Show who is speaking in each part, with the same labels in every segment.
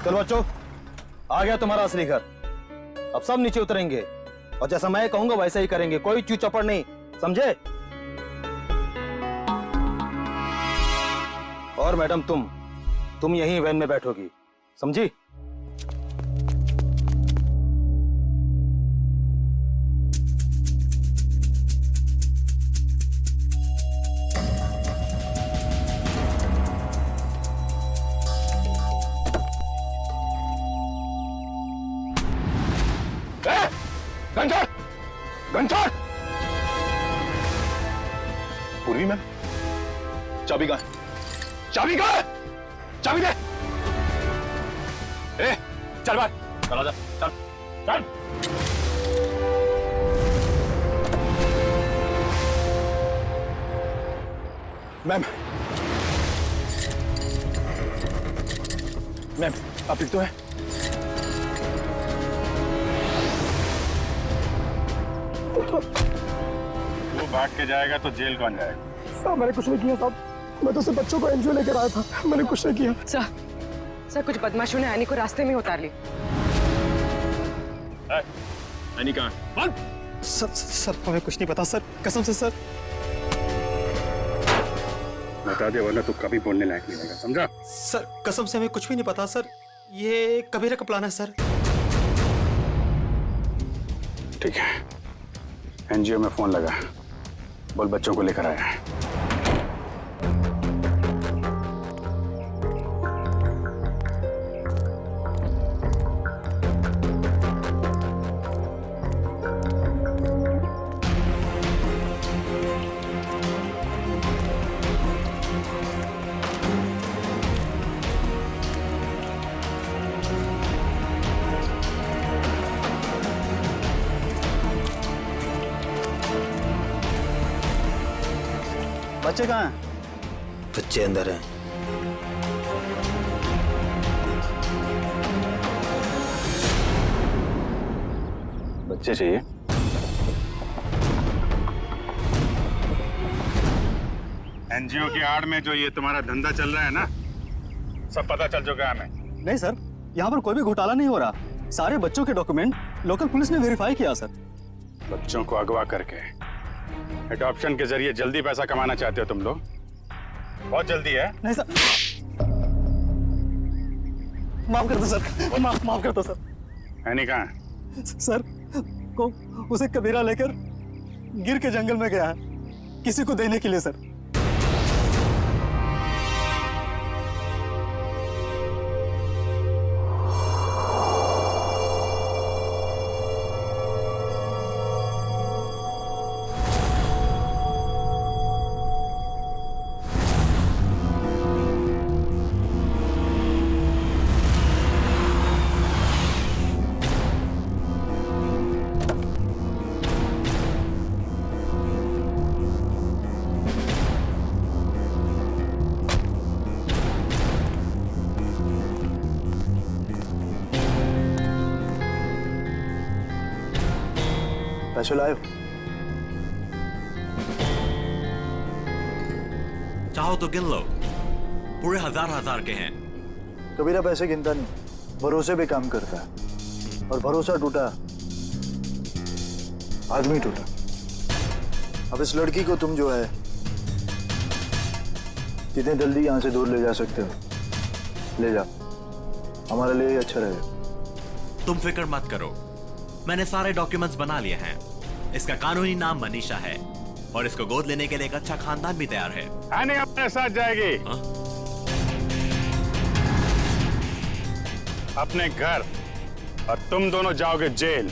Speaker 1: चलो बच्चों, आ गया तुम्हारा असली घर। अब सब नीचे उतरेंगे और जैसा मैं कहूंगा वैसा ही करेंगे, कोई चू चौपड़ नहीं, समझे? और मैडम तुम यहीं वैन में बैठोगी, समझी?
Speaker 2: घंटा पूर्वी मैम, चाबी कहाँ है? चाबी कहाँ है? चाबी दे। ए, चल बाहर, चला जा, चल चल। मैम आप ठीक तो है?
Speaker 3: वो भाग के जाएगा तो जेल कौन जाएगा?
Speaker 4: साहब मैंने कुछ नहीं किया साहब, मैं तो सिर्फ बच्चों को एनजीओ लेकर आया था, मैंने कुछ नहीं किया।
Speaker 5: सर कुछ बदमाशों ने एनी को रास्ते में उतार ली।
Speaker 3: एनी कहाँ?
Speaker 4: सर हमें कुछ नहीं पता सर, कसम से सर।
Speaker 3: बता दे वरना तू कभी बोलने लायक नहीं रहेगा, समझा?
Speaker 4: सर कसम से हमें कुछ भी नहीं पता सर, ये कबीरा का प्लान है सर।
Speaker 3: ठीक है, एनजीओ में फोन लगा, बोल बच्चों को लेकर आया है।
Speaker 1: बच्चे कहाँ हैं? बच्चे अंदर हैं।
Speaker 3: बच्चे चाहिए? एनजीओ की आड़ में जो ये तुम्हारा धंधा चल रहा है ना, सब पता चल चुका है हमें।
Speaker 1: नहीं सर, यहाँ पर कोई भी घोटाला नहीं हो रहा, सारे बच्चों के डॉक्यूमेंट लोकल पुलिस ने वेरीफाई किया सर।
Speaker 3: बच्चों को अगवा करके एडॉप्शन के जरिए जल्दी पैसा कमाना चाहते हो तुम लोग? बहुत जल्दी है।
Speaker 1: नहीं सर, माफ कर दो सर, माफ कर दो सर।
Speaker 3: एनी कहाँ है?
Speaker 1: सर को उसे कबीरा लेकर गिर के जंगल में गया है किसी को देने के लिए सर। पैसे लाए हो?
Speaker 6: चाहो तो गिन लो, पूरे हजार के हैं।
Speaker 7: कबीरा पैसे गिनता नहीं, भरोसे पे काम करता है, और भरोसा टूटा आदमी टूटा। अब इस लड़की को तुम जो है जितने जल्दी यहां से दूर ले जा सकते हो ले जाओ, हमारे लिए अच्छा रहेगा।
Speaker 6: तुम फिक्र मत करो, मैंने सारे डॉक्यूमेंट्स बना लिए हैं। इसका कानूनी नाम मनीषा है और इसको गोद लेने के लिए एक अच्छा खानदान भी तैयार है।
Speaker 3: एनी अपने साथ जाएगी।
Speaker 6: हाँ?
Speaker 3: अपने घर, और तुम दोनों जाओगे जेल।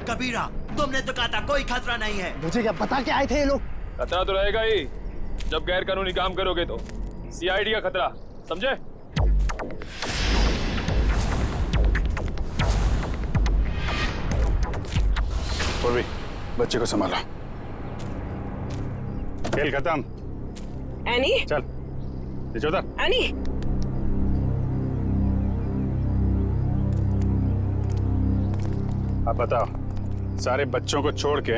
Speaker 6: कबीरा, तुमने तो कहा था कोई खतरा नहीं है।
Speaker 4: मुझे क्या पता क्या आए थे ये लोग?
Speaker 8: खतरा तो रहेगा ही जब गैर कानूनी काम करोगे तो, सीआईडी का खतरा, समझे?
Speaker 3: पूर्वी, बच्चे को संभालो। खेल खत्म,
Speaker 5: एनी
Speaker 3: चल नीचे उतर।
Speaker 5: एनी
Speaker 3: अब बताओ, सारे बच्चों को छोड़ के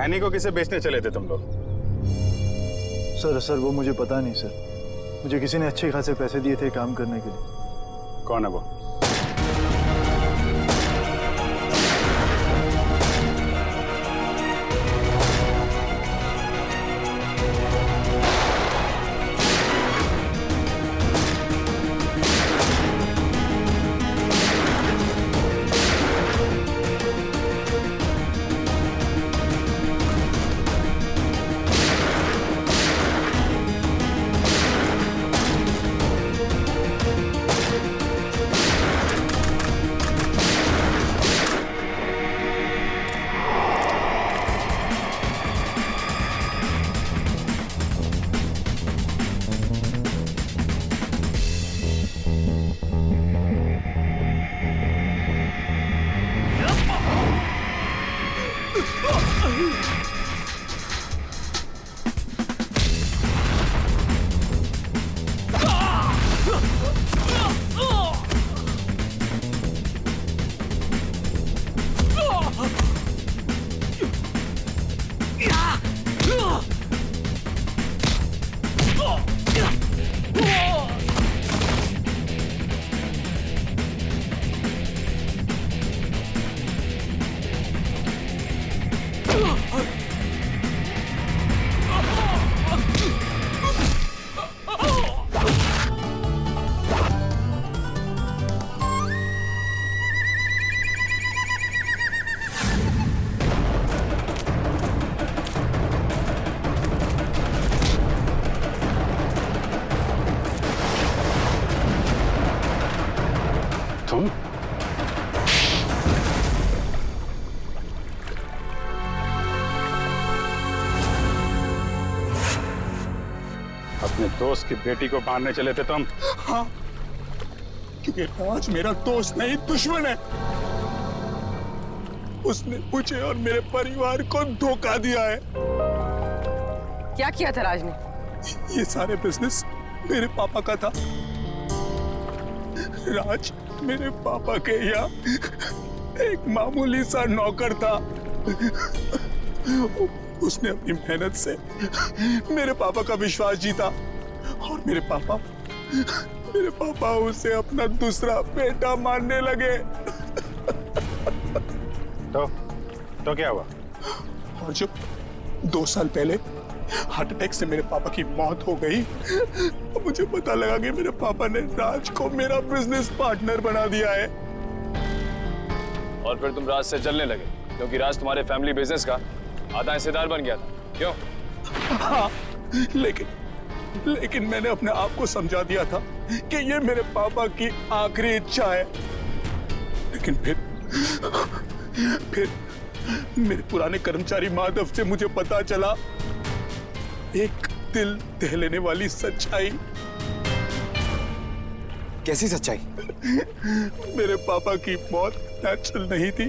Speaker 3: एनी को किसे बेचने चले थे तुम लोग?
Speaker 7: सर वो मुझे पता नहीं सर। मुझे किसी ने अच्छे खासे पैसे दिए थे काम करने के लिए।
Speaker 3: कौन है वो? तुम? अपने दोस्त की बेटी को मारने चले थे तुम?
Speaker 9: हाँ, क्योंकि राज मेरा दोस्त नहीं दुश्मन है। उसने मुझे और मेरे परिवार को धोखा दिया है।
Speaker 5: क्या किया था राज ने?
Speaker 9: ये सारे बिजनेस मेरे पापा का था। राज मेरे पापा के यहाँ एक मामूली सा नौकर था। उसने अपनी मेहनत से मेरे पापा का विश्वास जीता और मेरे पापा उसे अपना दूसरा बेटा मानने लगे।
Speaker 3: तो क्या हुआ?
Speaker 9: और जब 2 साल पहले हार्ट अटैक से मेरे पापा की मौत हो गई, तो मुझे पता लगा कि मेरे पापा ने राज को मेरा बिजनेस पार्टनर बना दिया है।
Speaker 8: और फिर तुम राज से चलने लगे क्योंकि राज तुम्हारे फैमिली बिजनेस का आधा हिस्सेदार बन गया था, क्यों?
Speaker 9: हाँ, लेकिन मैंने अपने आप को समझा दिया था कि ये मेरे पापा की आखिरी इच्छा है। लेकिन फिर मेरे पुराने कर्मचारी माधव से मुझे पता चला एक दिल दह लेने वाली सच्चाई।
Speaker 1: कैसी सच्चाई?
Speaker 9: मेरे पापा की मौत नेचुरल नहीं थी।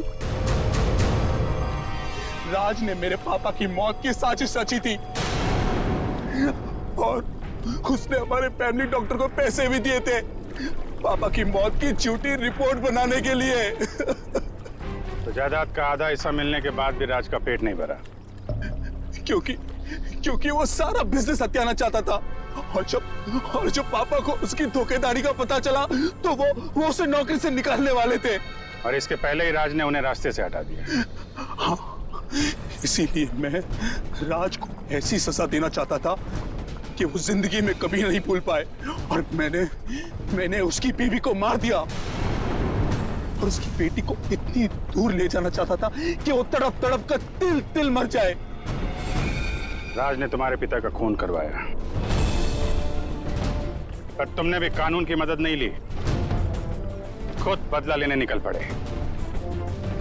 Speaker 9: राज ने मेरे पापा की मौत की साजिश रची थी और उसने हमारे फैमिली डॉक्टर को पैसे भी दिए थे पापा की मौत की झूठी रिपोर्ट बनाने के लिए।
Speaker 3: तो जायदाद का आधा हिस्सा मिलने के बाद भी राज का पेट नहीं भरा?
Speaker 9: क्योंकि वो सारा बिजनेस हत्याना चाहता था और जब पापा को उसकी धोखेधारी का पता चला तो वो उसे नौकरी से निकालने वाले थे।
Speaker 3: और इसके पहले ही राज ने उन्हें रास्ते से हटा दिया।
Speaker 9: हाँ, इसीलिए मैं राज को ऐसी सजा देना चाहता था कि वो जिंदगी में कभी नहीं भूल पाए। और मैंने उसकी बीवी को मार दिया और उसकी बेटी को इतनी दूर ले जाना चाहता था कि वो तड़प तड़प कर तिल तिल मर जाए।
Speaker 3: राज ने तुम्हारे पिता का खून करवाया, पर तुमने भी कानून की मदद नहीं ली, खुद बदला लेने निकल पड़े।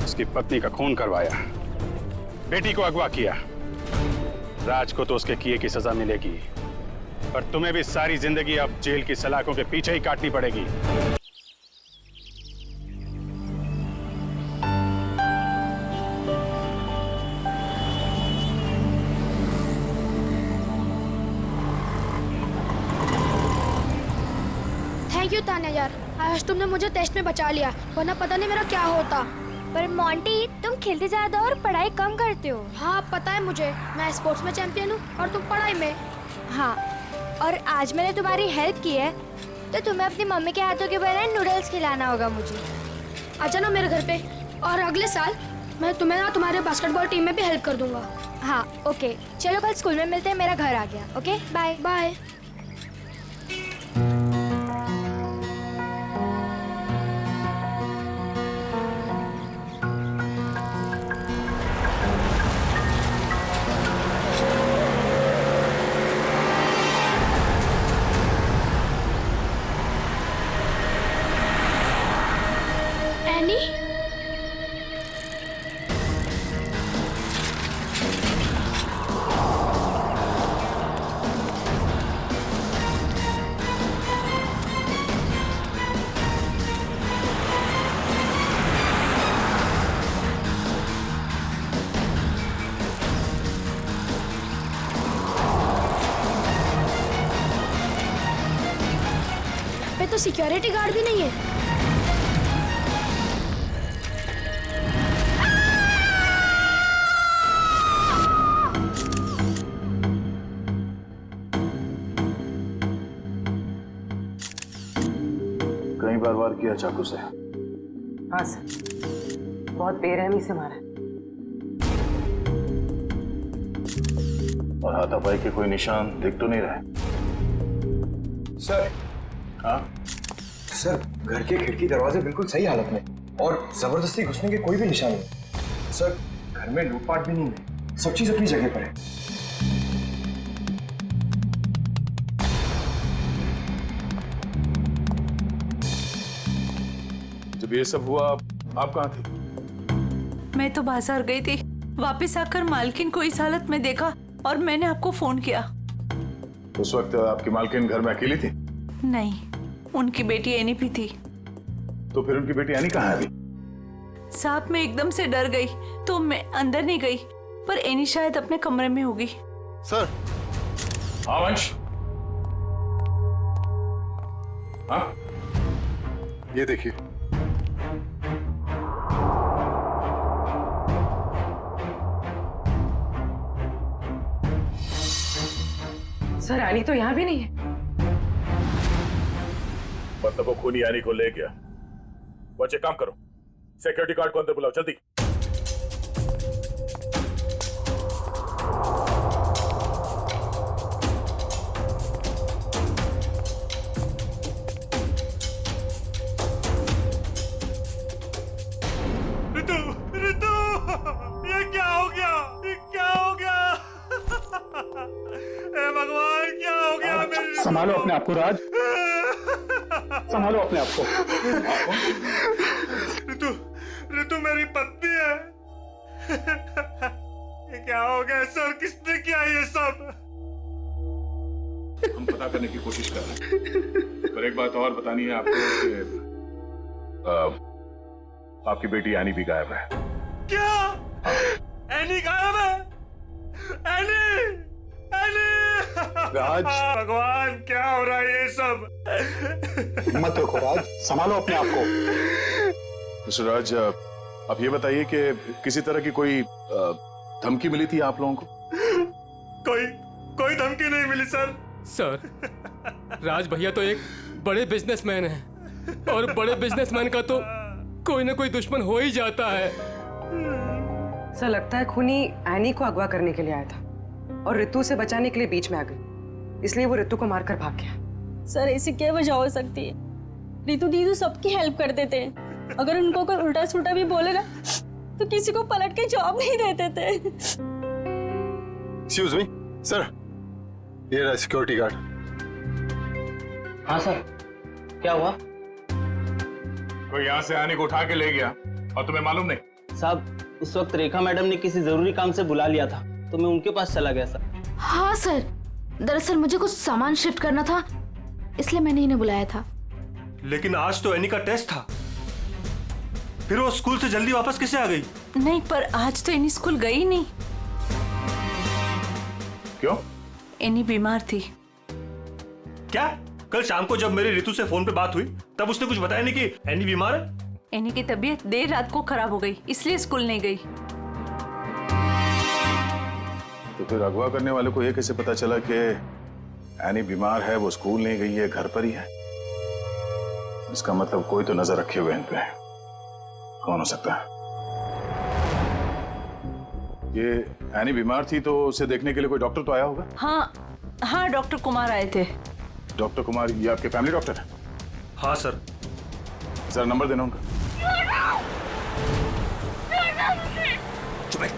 Speaker 3: उसकी पत्नी का खून करवाया, बेटी को अगवा किया। राज को तो उसके किए की सजा मिलेगी, पर तुम्हें भी सारी जिंदगी अब जेल की सलाखों के पीछे ही काटनी पड़ेगी।
Speaker 10: यू तान्या यार, आज तुमने मुझे टेस्ट में बचा लिया, वरना पता नहीं मेरा क्या होता।
Speaker 11: पर मोंटी, तुम खेलते ज्यादा और पढ़ाई कम करते हो।
Speaker 10: हाँ पता है मुझे, मैं स्पोर्ट्स में चैंपियन हूँ और तुम पढ़ाई में।
Speaker 11: हाँ, और आज मैंने तुम्हारी हेल्प की है तो तुम्हें अपनी मम्मी के हाथों के बने नूडल्स खिलाना होगा मुझे।
Speaker 10: आ जाना मेरे घर पे, और अगले साल मैं तुम्हें ना तुम्हारे बास्केटबॉल टीम में भी हेल्प कर दूंगा।
Speaker 11: हाँ ओके, चलो कल स्कूल में मिलते हैं, मेरा घर आ गया। Okay bye
Speaker 10: bye. एनी, पे तो सिक्योरिटी गार्ड भी नहीं है।
Speaker 7: कई बार वार किया चाकू से।
Speaker 5: हाँ सर, बहुत बेरहमी से मारा।
Speaker 7: और हाथापाई के कोई निशान दिख तो नहीं रहे।
Speaker 12: सर,
Speaker 7: हाँ
Speaker 12: सर घर के खिड़की दरवाजे बिल्कुल सही हालत में और जबरदस्ती घुसने के कोई भी निशान नहीं। सर घर में लूटपाट भी नहीं है, सब चीज अपनी जगह पर है।
Speaker 2: जब ये सब हुआ आप कहाँ थे?
Speaker 13: मैं तो बाजार गई थी, वापस आकर मालकिन को इस हालत में देखा और मैंने आपको फोन किया।
Speaker 2: उस वक्त आपकी मालकिन घर में अकेली थी?
Speaker 13: नहीं, उनकी बेटी एनी भी थी।
Speaker 2: तो फिर उनकी बेटी एनी कहाँ है अभी?
Speaker 13: साहब मैं एकदम से डर गई तो मैं अंदर नहीं गई, पर एनी शायद अपने कमरे में होगी।
Speaker 2: सर। हाँ वंश, हाँ ये देखिए।
Speaker 5: सर एनी तो यहाँ भी नहीं है।
Speaker 2: मतलब वो खूनी यानी को ले गया। बच्चे काम करो, सिक्योरिटी गार्ड को अंदर बुलाओ जल्दी।
Speaker 6: ऋतु, ऋतु, ये क्या हो गया? ये क्या हो गया? हे भगवान, क्या हो गया मेरे?
Speaker 9: संभालो अपने आप को राज, संभालो अपने आप को।
Speaker 6: ऋतु, ऋतु मेरी पत्नी है। ये क्या हो गया सर? किसने किया ये सब?
Speaker 2: हम पता करने की कोशिश कर रहे हैं, पर एक बात और बतानी है आपको कि आपकी बेटी एनी भी गायब है।
Speaker 6: क्या? एनी गायब है? Any, any!
Speaker 9: राज,
Speaker 6: भगवान क्या हो रहा है ये सब?
Speaker 9: मत रखो राज, संभालो अपने आप को।
Speaker 2: मिस्टर राज, आप ये बताइए कि किसी तरह की कोई धमकी मिली थी आप लोगों को?
Speaker 6: कोई धमकी नहीं मिली सर।
Speaker 8: सर, राज भैया तो एक बड़े बिजनेसमैन हैं और बड़े बिजनेसमैन का तो कोई ना कोई दुश्मन हो ही जाता है।
Speaker 5: सर लगता है खूनी एनी को अगवा करने के लिए आया था और ऋतु से बचाने के लिए बीच में आ गई, इसलिए वो ऋतु को मारकर भाग गया।
Speaker 11: सर ऐसी क्या वजह हो सकती है? रीतू दीदी सबकी हेल्प कर देते हैं, अगर उनको कोई उल्टा सुल्टा भी बोले ना तो किसी को पलट के जवाब नहीं देते थे।
Speaker 12: एक्सक्यूज मी सर, ये रहा सिक्योरिटी गार्ड।
Speaker 1: हाँ सर, क्या हुआ?
Speaker 2: कोई यहाँ से आने को उठा के ले गया और तुम्हें मालूम नहीं?
Speaker 1: साहब उस वक्त रेखा मैडम ने किसी जरूरी काम से बुला लिया था तो मैं उनके पास चला गया सर।
Speaker 10: हाँ सर, दरअसल मुझे कुछ सामान शिफ्ट करना था, इसलिए मैंने इन्हें बुलाया था।
Speaker 6: लेकिन आज तो एनी का टेस्ट था, फिर वो स्कूल से जल्दी वापस कैसे आ गई?
Speaker 13: नहीं, पर आज तो एनी स्कूल गई नहीं।
Speaker 2: क्यों?
Speaker 13: एनी बीमार थी।
Speaker 6: क्या?
Speaker 14: कल शाम को जब मेरी ऋतु से फोन पे बात हुई तब उसने कुछ बताया नहीं कि एनी बीमार है।
Speaker 13: एनी की तबीयत देर रात को खराब हो गई, इसलिए स्कूल नहीं गई।
Speaker 2: तो फिर अगवा करने वाले को ये कैसे पता चला कि एनी बीमार है, वो स्कूल नहीं गई है, घर पर ही है? इसका मतलब कोई तो नजर रखे हुए इन पे। कौन हो सकता है? ये एनी बीमार थी तो उसे देखने के लिए कोई डॉक्टर तो आया होगा?
Speaker 13: हाँ, डॉक्टर कुमार आए थे।
Speaker 2: डॉक्टर कुमार, ये आपके फैमिली डॉक्टर है?
Speaker 14: हाँ सर।
Speaker 2: जरा नंबर देना उनका।
Speaker 14: चुप है।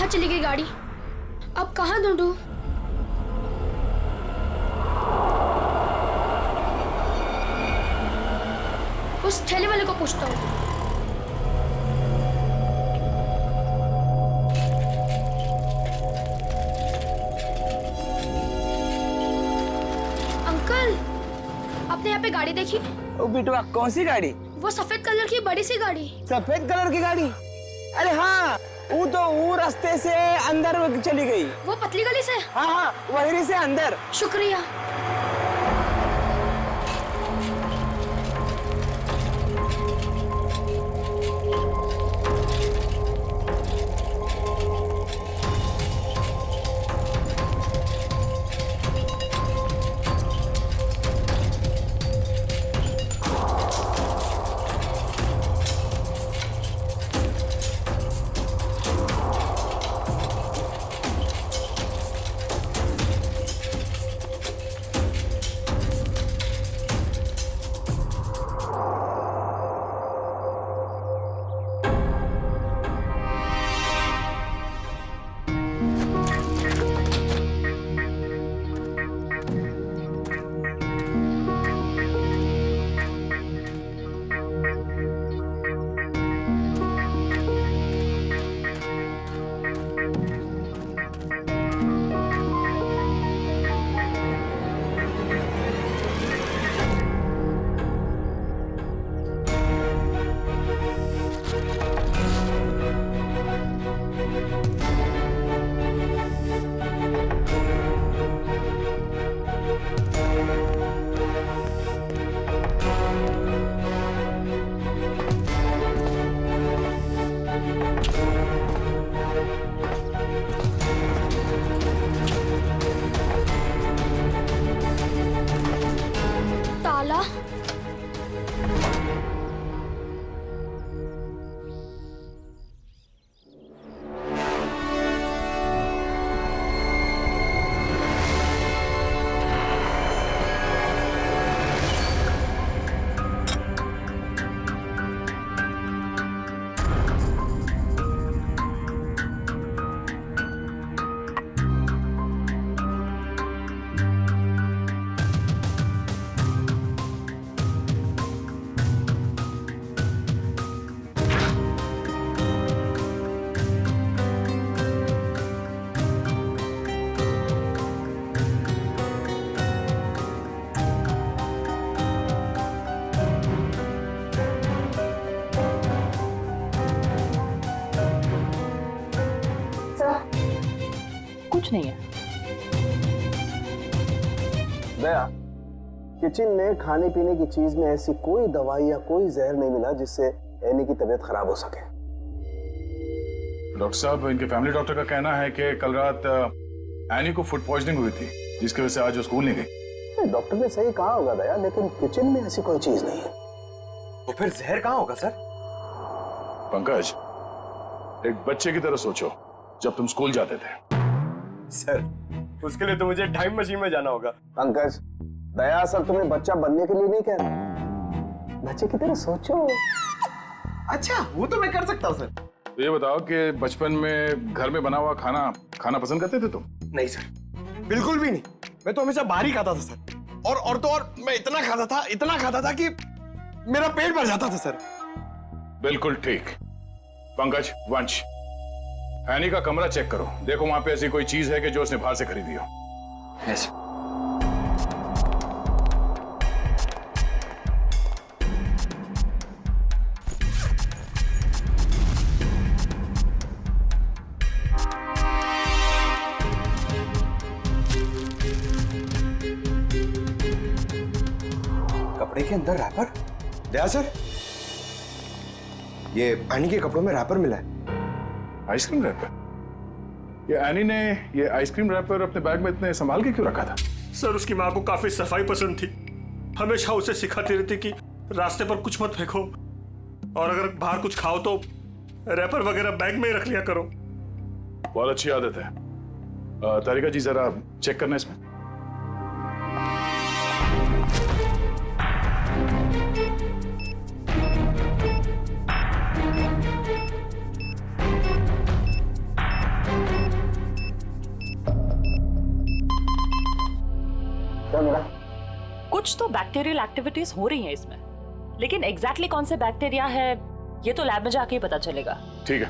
Speaker 10: चली गई गाड़ी? अब कहाँ ढूंढूं? उस ठेले वाले को पूछता हूँ। अंकल, आपने यहाँ पे गाड़ी देखी?
Speaker 15: ओ बिटवा, कौन सी गाड़ी?
Speaker 10: वो सफेद कलर की बड़ी सी गाड़ी।
Speaker 15: सफेद कलर की गाड़ी? अरे हाँ, वो रास्ते से अंदर चली गई।
Speaker 10: वो पतली गली से?
Speaker 15: हाँ, वहीं से अंदर।
Speaker 10: शुक्रिया।
Speaker 15: कुछ नहीं है। दया, किचन में खाने पीने की चीज में ऐसी कोई दवाई या कोई जहर नहीं मिला जिससे एनी की तबीयत खराब हो सके।
Speaker 2: डॉक्टर साहब, इनके फैमिली डॉक्टर का कहना है कि कल रात एनी को फूड पॉइजनिंग हुई थी, जिसकी वजह से आज वो स्कूल नहीं गई।
Speaker 15: डॉक्टर ने सही कहा होगा दया, लेकिन किचन में ऐसी कोई चीज नहीं है।
Speaker 12: तो फिर जहर कहाँ होगा सर?
Speaker 2: पंकज, एक बच्चे की तरह सोचो, जब तुम स्कूल जाते थे।
Speaker 12: सर, उसके लिए तो मुझे टाइम मशीन में जाना होगा।
Speaker 15: पंकज, दया सर तुम्हें बच्चा बनने के लिए नहीं कह रहा, बच्चे की तरह सोचो।
Speaker 12: अच्छा, वो तो मैं कर सकता हूँ सर।
Speaker 2: तो ये बताओ कि बचपन में घर में बना हुआ खाना खाना पसंद करते थे तुम?
Speaker 12: नहीं सर, बिल्कुल भी नहीं। मैं तो हमेशा बाहर ही खाता था सर। और तो और मैं इतना खाता था कि मेरा पेट भर जाता था सर।
Speaker 2: बिल्कुल ठीक। पंकज, वंश, एनी का कमरा चेक करो, देखो वहां पे ऐसी कोई चीज है कि जो उसने बाहर से खरीदी हो।
Speaker 12: यस। कपड़े के अंदर रैपर? दया सर, ये एनी के कपड़ों में रैपर मिला है।
Speaker 2: Ice cream wrapper? ये एनी ने ये आइसक्रीम रैपर अपने बैग में इतने संभाल के क्यों रखा था?
Speaker 14: सर, उसकी माँ को काफी सफाई पसंद थी, हमेशा उसे सिखाती रहती कि रास्ते पर कुछ मत फेंको, और अगर बाहर कुछ खाओ तो रैपर वगैरह बैग में ही रख लिया करो।
Speaker 2: बहुत अच्छी आदत है। तारिका जी, जरा चेक करना इसमें।
Speaker 16: कुछ तो बैक्टीरियल एक्टिविटीज हो रही हैं इसमें, लेकिन एग्जैक्टली कौन से बैक्टीरिया है ये तो लैब में जाके ही पता चलेगा।
Speaker 2: ठीक है,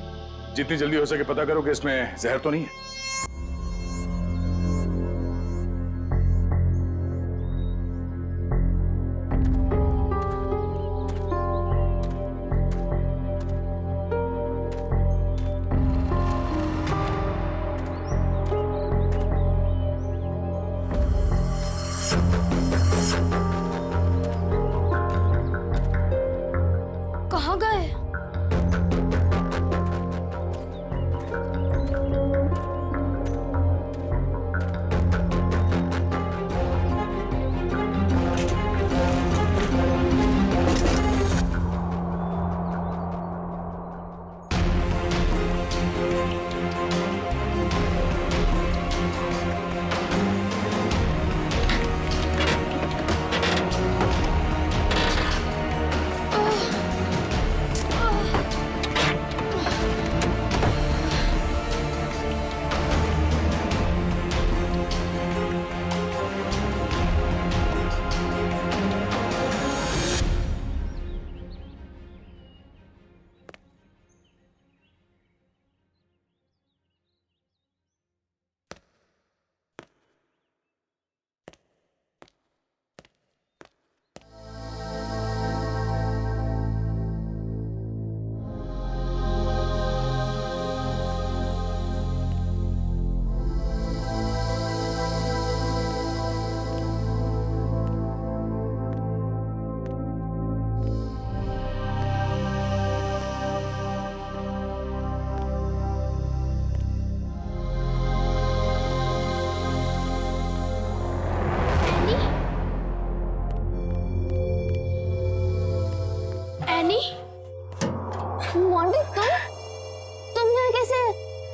Speaker 2: जितनी जल्दी हो सके पता करो कि इसमें जहर तो नहीं है।
Speaker 10: कहाँ गए?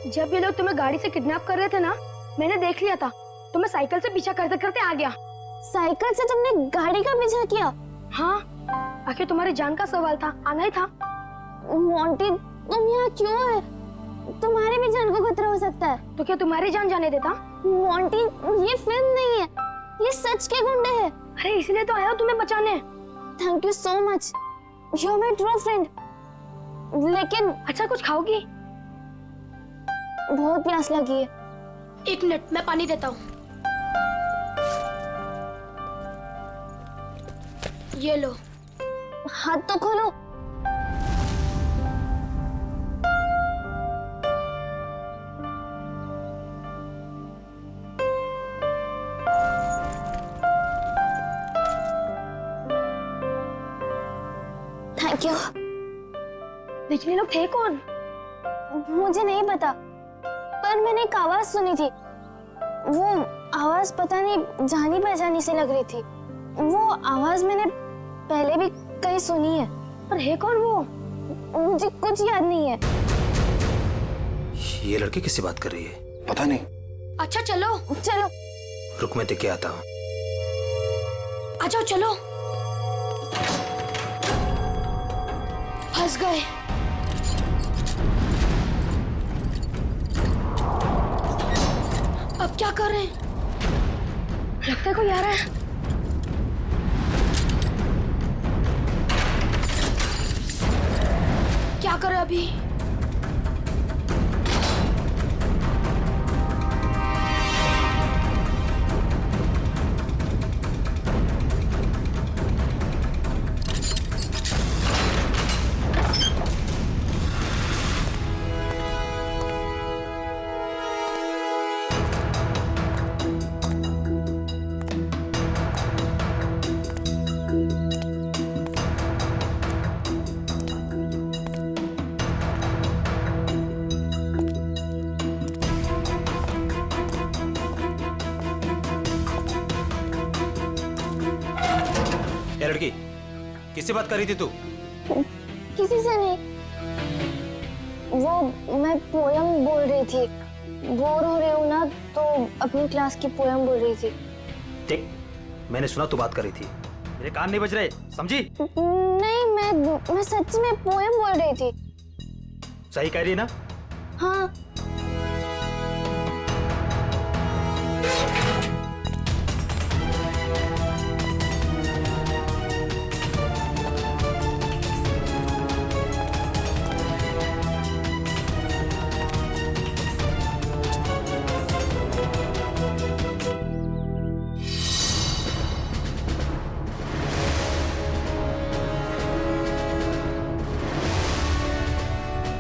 Speaker 10: जब ये लोग तुम्हें गाड़ी से किडनैप कर रहे थे ना, मैंने देख लिया था। तो मैं साइकिल से पीछा करते करते आ गया।
Speaker 11: साइकिल से तुमने गाड़ी का पीछा किया?
Speaker 10: हाँ, आखिर तुम्हारी जान का सवाल था, आना ही था।
Speaker 11: मोंटी, तुम यहाँ क्यों है? तुम्हारी भी जान को खतरा हो सकता है।
Speaker 10: तो क्या तुम्हारी जान जाने देता?
Speaker 11: मोंटी, ये फिल्म नहीं है, ये सच के गुंडे हैं।
Speaker 10: अरे इसलिए तो आया हूँ तुम्हें बचाने।
Speaker 11: Thank you so much, you are my true friend. लेकिन
Speaker 10: अच्छा, कुछ खाओगी?
Speaker 11: बहुत प्यास लगी है।
Speaker 10: एक मिनट, मैं पानी देता हूँ। ये लो।
Speaker 11: हाथ तो खोलो। Thank you.
Speaker 10: लेकिन ये लोग थे कौन?
Speaker 11: मुझे नहीं पता, पर मैंने एक आवाज सुनी थी।
Speaker 10: वो आवाज पता नहीं जानी पहचानी सी लग रही थी। वो आवाज मैंने पहले भी कहीं सुनी है, पर है कौन वो मुझे कुछ याद नहीं है।
Speaker 1: ये लड़की किससे बात कर रही है?
Speaker 12: पता नहीं।
Speaker 10: अच्छा चलो चलो।
Speaker 1: रुक मैं देख के आता हूँ।
Speaker 10: आ जाओ चलो। फंस गए। अब क्या कर रहे हैं? लगता है कोई आ रहा है। क्या करें अभी?
Speaker 1: ये लड़की किससे बात कर रही थी तू?
Speaker 10: किसी से नहीं। वो मैं पोयम बोल रही थी। बोर हो रही हूँ ना तो अपनी क्लास की पोयम बोल रही थी।
Speaker 1: देख मैंने सुना तू बात कर रही थी, मेरे कान नहीं बज रहे, समझी?
Speaker 10: नहीं मैं सच में पोयम बोल रही थी।
Speaker 1: सही कह रही है ना?
Speaker 10: हाँ।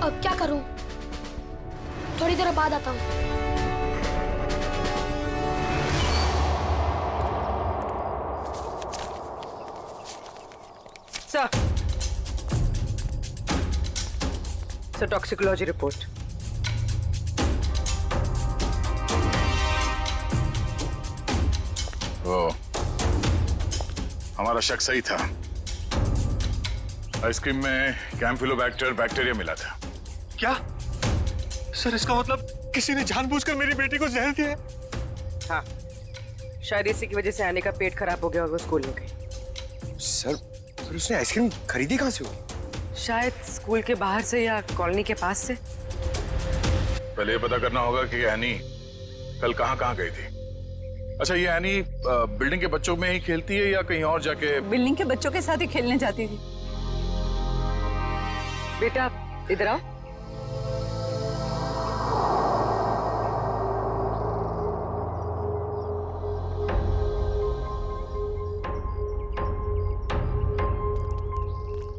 Speaker 10: अब क्या करूं? थोड़ी देर बाद आता हूं।
Speaker 5: Sir toxicology report.
Speaker 2: वो हमारा शक सही था। आइसक्रीम में कैम्फिलोबैक्टर बैक्टीरिया मिला था।
Speaker 14: क्या सर, इसका मतलब किसी ने जानबूझकर मेरी बेटी को जहर दिया है?
Speaker 5: हाँ, शायद इसी की वजह से आने का पेट खराब हो गया और वो स्कूल में गई।
Speaker 12: सर फिर उसने आइसक्रीम खरीदी कहाँ से?
Speaker 5: शायद स्कूल के बाहर से या कॉलोनी के पास से।
Speaker 2: पहले ये पता करना होगा कि एनी कल कहाँ गई थी। अच्छा, ये एनी बिल्डिंग के बच्चों में ही खेलती है या कहीं और जाके?
Speaker 13: बिल्डिंग के बच्चों के साथ ही खेलने जाती थी।
Speaker 5: बेटा इधर आओ।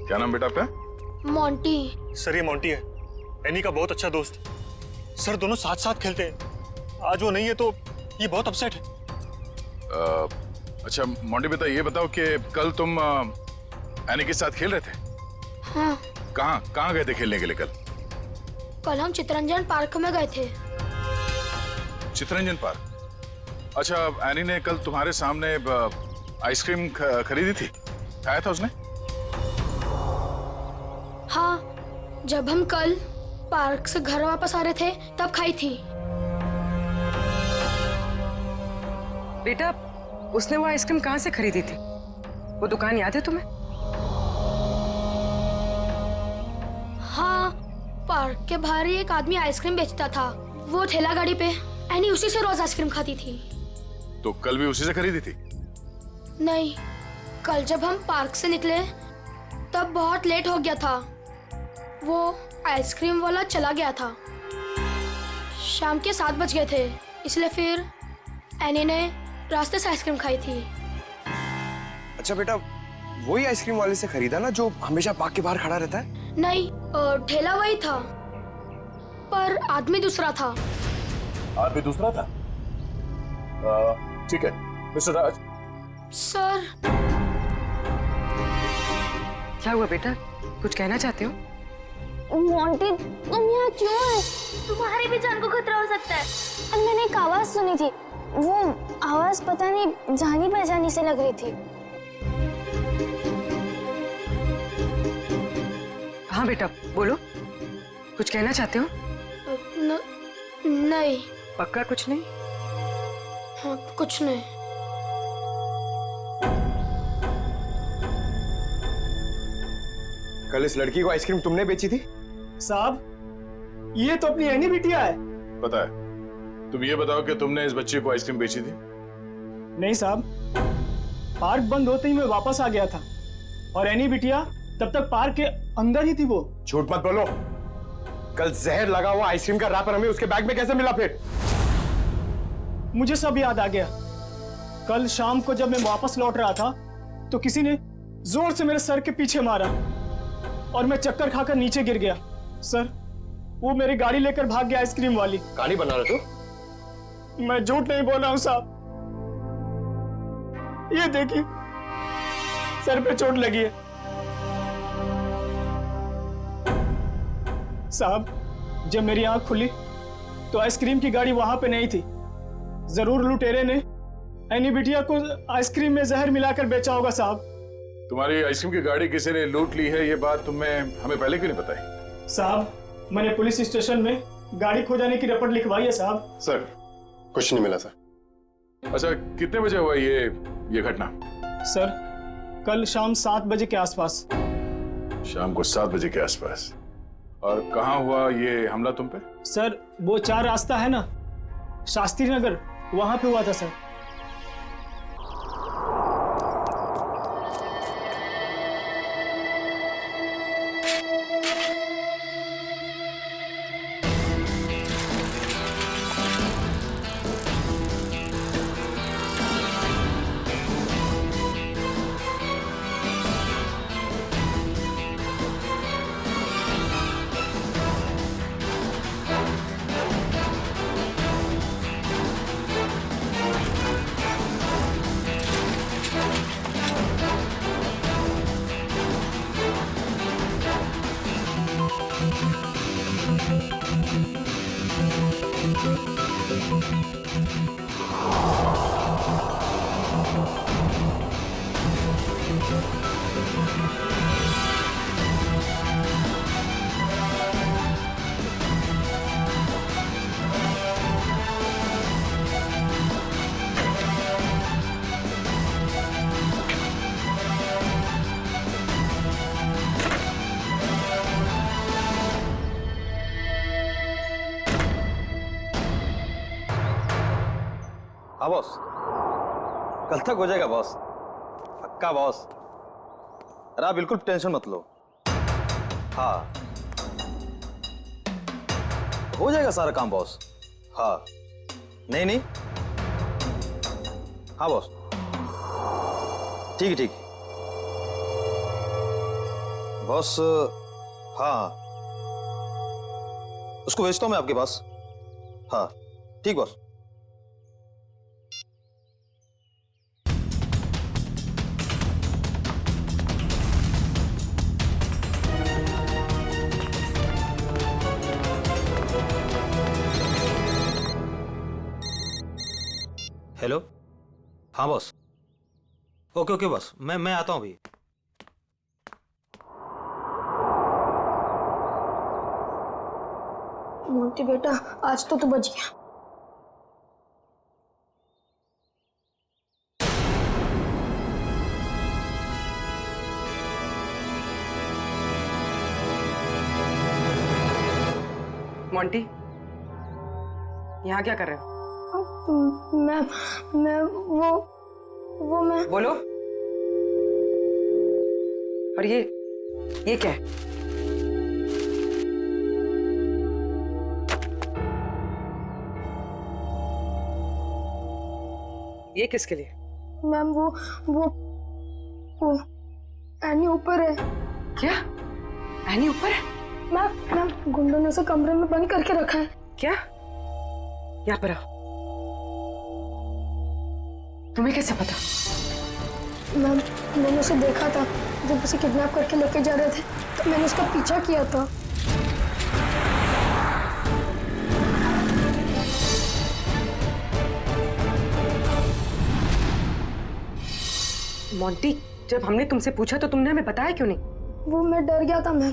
Speaker 2: क्या नाम बेटा आपका?
Speaker 10: मोंटी।
Speaker 14: सर ये मोंटी है, एनी का बहुत अच्छा दोस्त। सर दोनों साथ साथ खेलते हैं। आज वो नहीं है तो ये बहुत अपसेट है।
Speaker 2: अच्छा मोंटी बेटा, ये बताओ कि कल तुम एनी के साथ खेल रहे थे?
Speaker 10: हाँ।
Speaker 2: कहाँ गए थे खेलने के लिए कल?
Speaker 10: कल हम चितरंजन पार्क में गए थे।
Speaker 2: चितरंजन पार्क? अच्छा, एनी ने कल तुम्हारे सामने आइसक्रीम खरीदी थी, खाया था उसने?
Speaker 10: हाँ, जब हम कल पार्क से घर वापस आ रहे थे तब खाई थी।
Speaker 5: बेटा उसने वो आइसक्रीम कहाँ से खरीदी थी? वो दुकान याद है तुम्हें?
Speaker 10: हाँ, पार्क के बाहर ही एक आदमी आइसक्रीम बेचता था। वो ठेला गाड़ी पे एनी उसी से रोज आइसक्रीम खाती थी।
Speaker 2: तो कल भी उसी से खरीदी थी?
Speaker 10: नहीं, कल जब हम पार्क से निकले तब बहुत लेट हो गया था। वो आइसक्रीम वाला चला गया था। शाम के 7 बज गए थे, इसलिए फिर एनी ने रास्ते से आइसक्रीम खाई थी।
Speaker 12: अच्छा बेटा, वही आइसक्रीम वाले से खरीदा ना जो हमेशा पार्क के बाहर खड़ा रहता है?
Speaker 10: नहीं, ठेला वही था पर आदमी दूसरा था।
Speaker 2: आदमी दूसरा था? ठीक है मिस्टर राज।
Speaker 10: सर।
Speaker 5: क्या हुआ बेटा, कुछ कहना चाहते हो?
Speaker 10: मोंटी तुम यहाँ क्यों है? तुम्हारी भी जान को खतरा हो सकता है। अब मैंने एक आवाज सुनी थी, वो आवाज पता नहीं जानी पहचानी से लग रही थी।
Speaker 5: हाँ बेटा बोलो, कुछ कहना चाहते हो?
Speaker 10: नहीं।
Speaker 5: पक्का कुछ नहीं?
Speaker 10: हाँ, कुछ नहीं।
Speaker 12: कल इस लड़की को आइसक्रीम तुमने बेची थी?
Speaker 4: साहब, ये तो अपनी एनी बिटिया है।
Speaker 2: पता है। तुम ये बताओ कि तुमने इस बच्चे को आइसक्रीम बेची थी?
Speaker 4: नहीं साहब, पार्क बंद होते ही मैं वापस आ गया था और एनी बिटिया तब तक पार्क के अंदर ही थी। वो
Speaker 12: झूठ मत बोलो। कल जहर लगा हुआ आइसक्रीम का रैपर हमें उसके बैग में कैसे मिला फिर?
Speaker 4: मुझे सब याद आ गया। कल शाम को जब मैं वापस लौट रहा था तो किसी ने जोर से मेरे सर के पीछे मारा और मैं चक्कर खाकर नीचे गिर गया। सर, वो मेरी गाड़ी लेकर भाग गया, आइसक्रीम वाली।
Speaker 12: कहानी बना रहे तू?
Speaker 4: मैं झूठ नहीं बोल रहा हूं साहब। ये देखिए, सर पे चोट लगी है। साहब, जब मेरी आंख खुली तो आइसक्रीम की गाड़ी वहां पे नहीं थी। जरूर लुटेरे ने एनी बिटिया को आइसक्रीम में जहर मिलाकर बेचा होगा साहब।
Speaker 2: तुम्हारी आइसक्रीम की गाड़ी किसी ने लूट ली है, ये बात तुमने हमें पहले क्यों नहीं बताई?
Speaker 4: साहब, मैंने पुलिस स्टेशन में गाड़ी खो जाने की रिपोर्ट लिखवाई है साहब।
Speaker 12: सर, कुछ नहीं मिला सर।
Speaker 2: अच्छा, कितने बजे हुआ ये घटना?
Speaker 4: सर, कल शाम 7 बजे के आसपास।
Speaker 2: शाम को 7 बजे के आसपास। और कहाँ हुआ ये हमला तुम पे?
Speaker 4: सर, वो 4 रास्ता है ना, शास्त्री नगर, वहां पे हुआ था सर।
Speaker 1: हाँ बॉस, कल तक हो जाएगा बॉस, पक्का बॉस। अरे आप बिल्कुल टेंशन मत लो। हाँ, हो जाएगा सारा काम बॉस। हाँ, नहीं, हाँ बॉस, ठीक है ठीक है बॉस। हाँ, उसको भेजता हूं मैं आपके पास। हाँ ठीक बॉस। हेलो, हाँ बॉस। ओके ओके बॉस, मैं आता हूँ अभी।
Speaker 10: मोंटी बेटा, आज तो तू बच गया।
Speaker 5: मोंटी, यहाँ क्या कर रहे हो?
Speaker 10: मैं वो मैं
Speaker 5: बोलो। और ये क्या है? ये किसके लिए?
Speaker 10: मैम, वो एनी ऊपर है।
Speaker 5: क्या? एनी ऊपर है?
Speaker 10: मैम, गुंडों ने उसे कमरे में बंद करके रखा है।
Speaker 5: क्या? यहाँ पर आओ। तुम्हें कैसे पता?
Speaker 10: मैम, मैंने उसे देखा था जब उसे किडनैप करके लेके जा रहे थे, तो मैंने उसका पीछा किया था।
Speaker 5: मोंटी, जब हमने तुमसे पूछा तो तुमने हमें बताया क्यों नहीं?
Speaker 10: वो मैं डर गया था मैम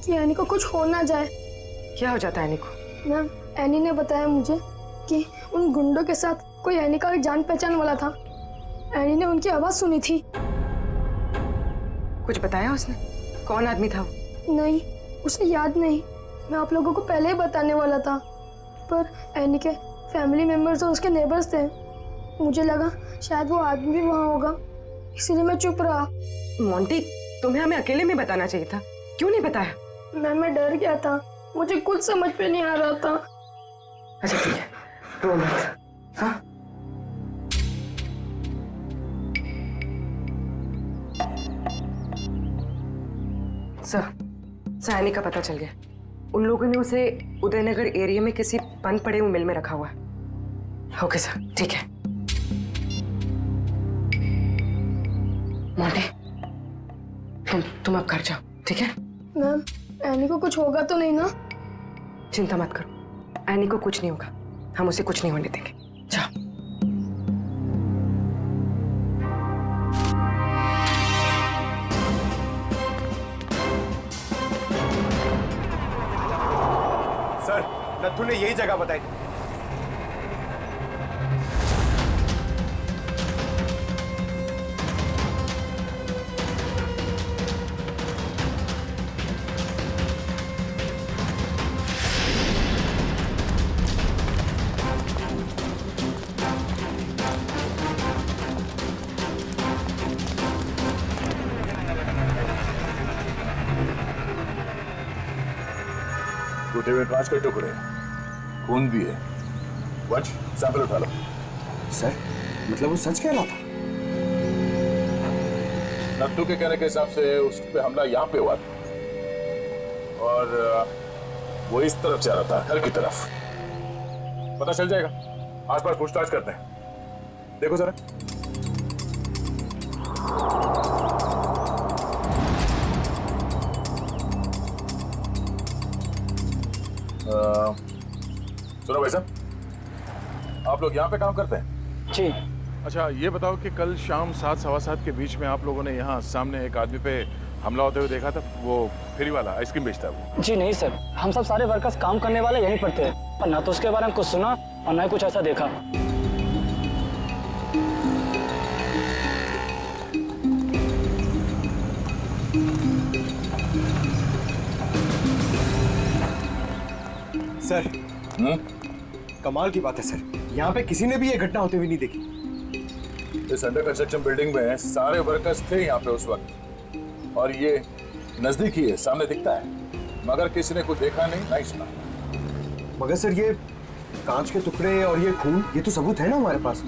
Speaker 10: कि एनी को कुछ हो ना जाए।
Speaker 5: क्या हो जाता है एनी को?
Speaker 10: मैम एनी ने बताया मुझे कि उन गुंडों के साथ कोई एनी का जान पहचान वाला था। एनी ने उनकी आवाज सुनी थी।
Speaker 5: कुछ बताया उसने? कौन आदमी था वो?
Speaker 10: नहीं, उसे याद नहीं। मैं आप लोगों को पहले ही बताने वाला था, पर एनी के फैमिली मेंबर्स और उसके नेबर्स थे। मुझे लगा शायद वो आदमी भी वहाँ होगा, इसीलिए मैं चुप रहा।
Speaker 5: मोंटी, तुम्हें हमें अकेले में बताना चाहिए था, क्यों नहीं बताया?
Speaker 10: मैं डर गया था, मुझे कुछ समझ पे नहीं आ रहा था।
Speaker 5: अच्छा ठीक है, रो मत। हाँ? सर, एनी का पता चल गया। उन लोगों ने उसे उदयनगर एरिया में किसी बंद पड़े हुए मिल में रखा हुआ है। ओके सर, ठीक है। मोंटी, तुम अब घर जाओ, ठीक है?
Speaker 10: मैम, एनी को कुछ होगा तो नहीं ना?
Speaker 5: चिंता मत करो, एनी को कुछ नहीं होगा। हम उसे कुछ नहीं होने देंगे। जाओ।
Speaker 12: सर, नथु ने यही जगह बताई थी।
Speaker 2: टूटे हुए कांच के टुकड़े, खून भी है। वंश, सैंपल उठा लो।
Speaker 12: सर, मतलब वो सच कह रहा था?
Speaker 2: नत्थू के कहने के हिसाब से उस पे हमला यहाँ पे हुआ था और वो इस तरफ जा रहा था, घर की तरफ। पता चल जाएगा, आसपास पूछताछ करते हैं। देखो जरा। सुनो भाई साहब, आप लोग यहाँ पे काम करते हैं?
Speaker 4: जी।
Speaker 2: अच्छा, ये बताओ कि कल शाम 7 सवा 7 के बीच में आप लोगों ने यहाँ सामने एक आदमी पे हमला होते हुए देखा था? वो फेरी वाला, आइसक्रीम बेचता है वो।
Speaker 4: जी नहीं सर, हम सब सारे वर्कर्स काम करने वाले यहीं पर थे, पर ना तो उसके बारे में कुछ सुना और ना ही कुछ ऐसा देखा।
Speaker 12: सर, कमाल की बात है सर, यहाँ पे किसी ने भी ये घटना होते हुए नहीं देखी।
Speaker 2: इस अंडर कंस्ट्रक्शन बिल्डिंग में सारे वर्कर्स थे यहाँ पे उस वक्त, और ये नजदीक ही है, सामने दिखता है, मगर किसी ने कुछ देखा नहीं, नहीं सुना।
Speaker 12: मगर सर, ये कांच के टुकड़े और ये खून, ये तो सबूत है ना हमारे पास।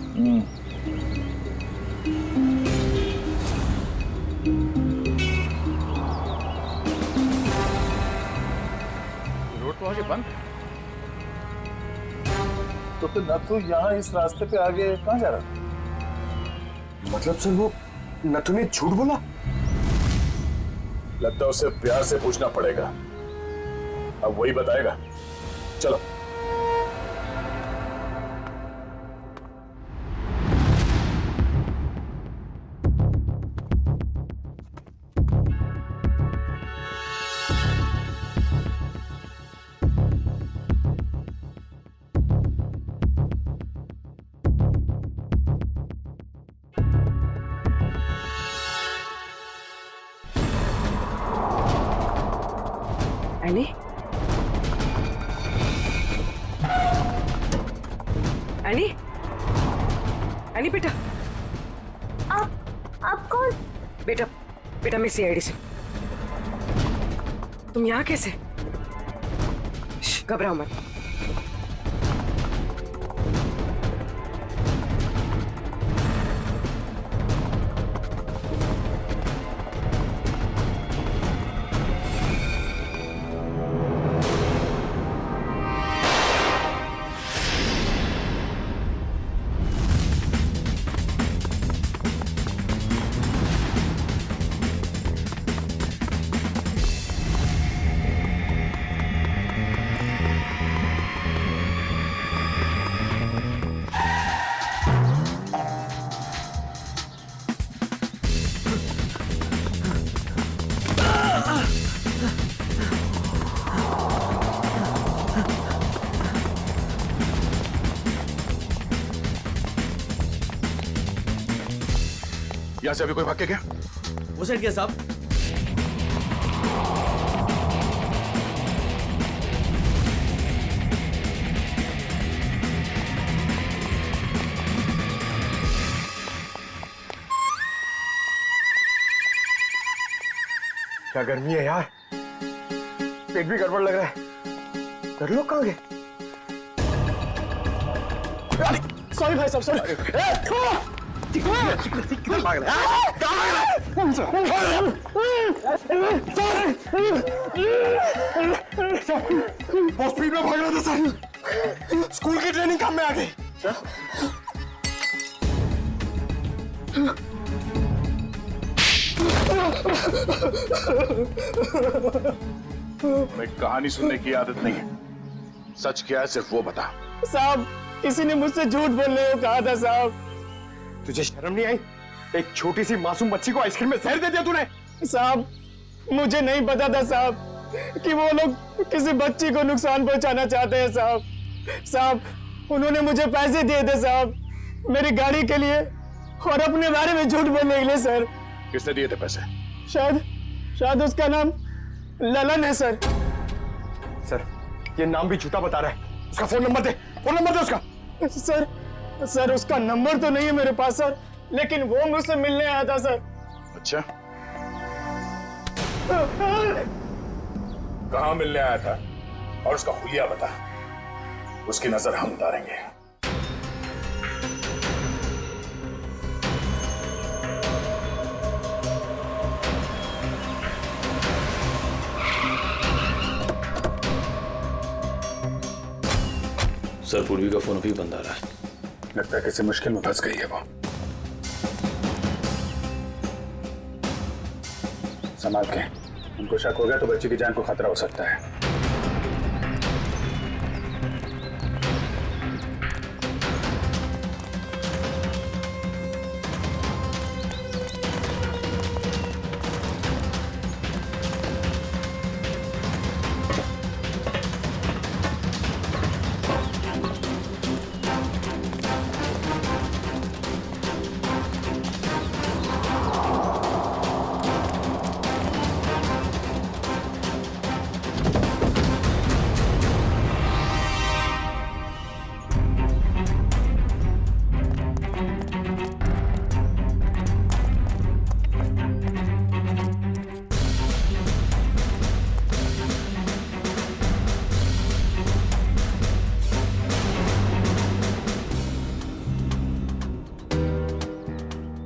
Speaker 2: रोड तो आगे बंद, तो फिर नथु यहाँ इस रास्ते पे आगे कहाँ जा रहा था?
Speaker 12: मतलब सर, वो नथु ने झूठ बोला?
Speaker 2: लगता है उसे प्यार से पूछना पड़ेगा, अब वही बताएगा। चलो।
Speaker 5: एनी? एनी? एनी बेटा?
Speaker 10: आप कौन?
Speaker 5: बेटा मैं सीआईडी से। तुम यहाँ कैसे? घबराओ मत।
Speaker 2: यहाँ से अभी कोई भाग के गया?
Speaker 6: वो साइड क्या साहब?
Speaker 12: क्या गर्मी है यार, पेट भी गड़बड़ लग रहा है। कर लो कहाँ गए?
Speaker 4: सॉरी भाई साहब, सॉरी।
Speaker 12: बहुत स्पीड में भाग रहा था सर, स्कूल की ट्रेनिंग काम में आ गई।
Speaker 2: मैं कहानी सुनने की आदत नहीं है, सच क्या है सिर्फ वो बता।
Speaker 4: साहब, किसी ने मुझसे झूठ बोलने को कहा था साहब।
Speaker 12: तुझे शर्म नहीं आई? एक छोटी सी मासूम बच्ची को आइसक्रीम में जहर दे दिया तूने।
Speaker 4: साहब, मुझे नहीं पता था साहब कि वो लोग किसी बच्ची को नुकसान पहुंचाना चाहते हैं साहब। साहब, उन्होंने मुझे पैसे दिए थे साहब, मेरी गाड़ी के लिए और अपने बारे में झूठ बोलने के लिए सर।
Speaker 2: किसने दिए थे पैसे?
Speaker 4: शायद उसका नाम ललन है सर।
Speaker 12: सर, ये नाम भी झूठा बता रहा है। उसका फोन नंबर दे, फोन नंबर दे उसका।
Speaker 4: सर उसका नंबर तो नहीं है मेरे पास सर, लेकिन वो मुझसे मिलने आया था सर।
Speaker 2: अच्छा, कहाँ मिलने आया था और उसका हुलिया बता, उसकी नजर हम उतारेंगे।
Speaker 14: सर, पूर्वी का फोन अभी बंद आ रहा है।
Speaker 2: लगता है किसी मुश्किल में फंस गई है वो। संभाल के, उनको शक हो गया तो बच्चे की जान को खतरा हो सकता है।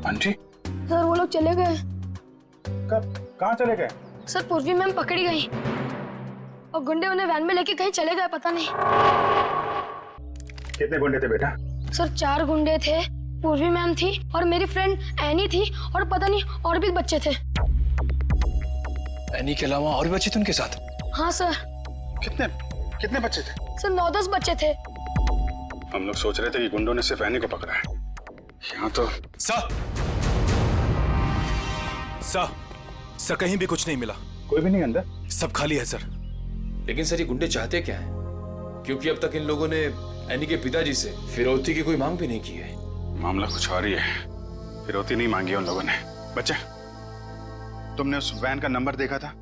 Speaker 2: आंटी,
Speaker 10: सर वो लोग चले गए।
Speaker 2: कब? कहाँ चले गए?
Speaker 10: सर पूर्वी मैम पकड़ी गई और गुंडे उन्हें वैन में लेके कहीं चले गए, पता नहीं।
Speaker 2: कितने गुंडे थे बेटा?
Speaker 10: सर 4 गुंडे थे, पूर्वी मैम थी और मेरी फ्रेंड एनी थी और पता नहीं और भी बच्चे थे।
Speaker 12: एनी के अलावा और भी बच्चे थे उनके साथ?
Speaker 10: हाँ सर।
Speaker 2: कितने बच्चे थे?
Speaker 10: सर 9-10 बच्चे थे।
Speaker 3: हम लोग सोच रहे थे कि गुंडों ने सिर्फ एनी को पकड़ा है। यहाँ तो
Speaker 17: सर कहीं भी कुछ नहीं मिला।
Speaker 2: कोई भी नहीं अंदर?
Speaker 17: सब खाली है सर।
Speaker 18: लेकिन सर ये गुंडे चाहते क्या है? क्योंकि अब तक इन लोगों ने एनी के पिताजी से फिरौती की कोई मांग भी नहीं की है।
Speaker 3: मामला कुछ और ही है। फिरौती नहीं मांगी उन लोगों ने। बच्चे, तुमने उस वैन का नंबर देखा था?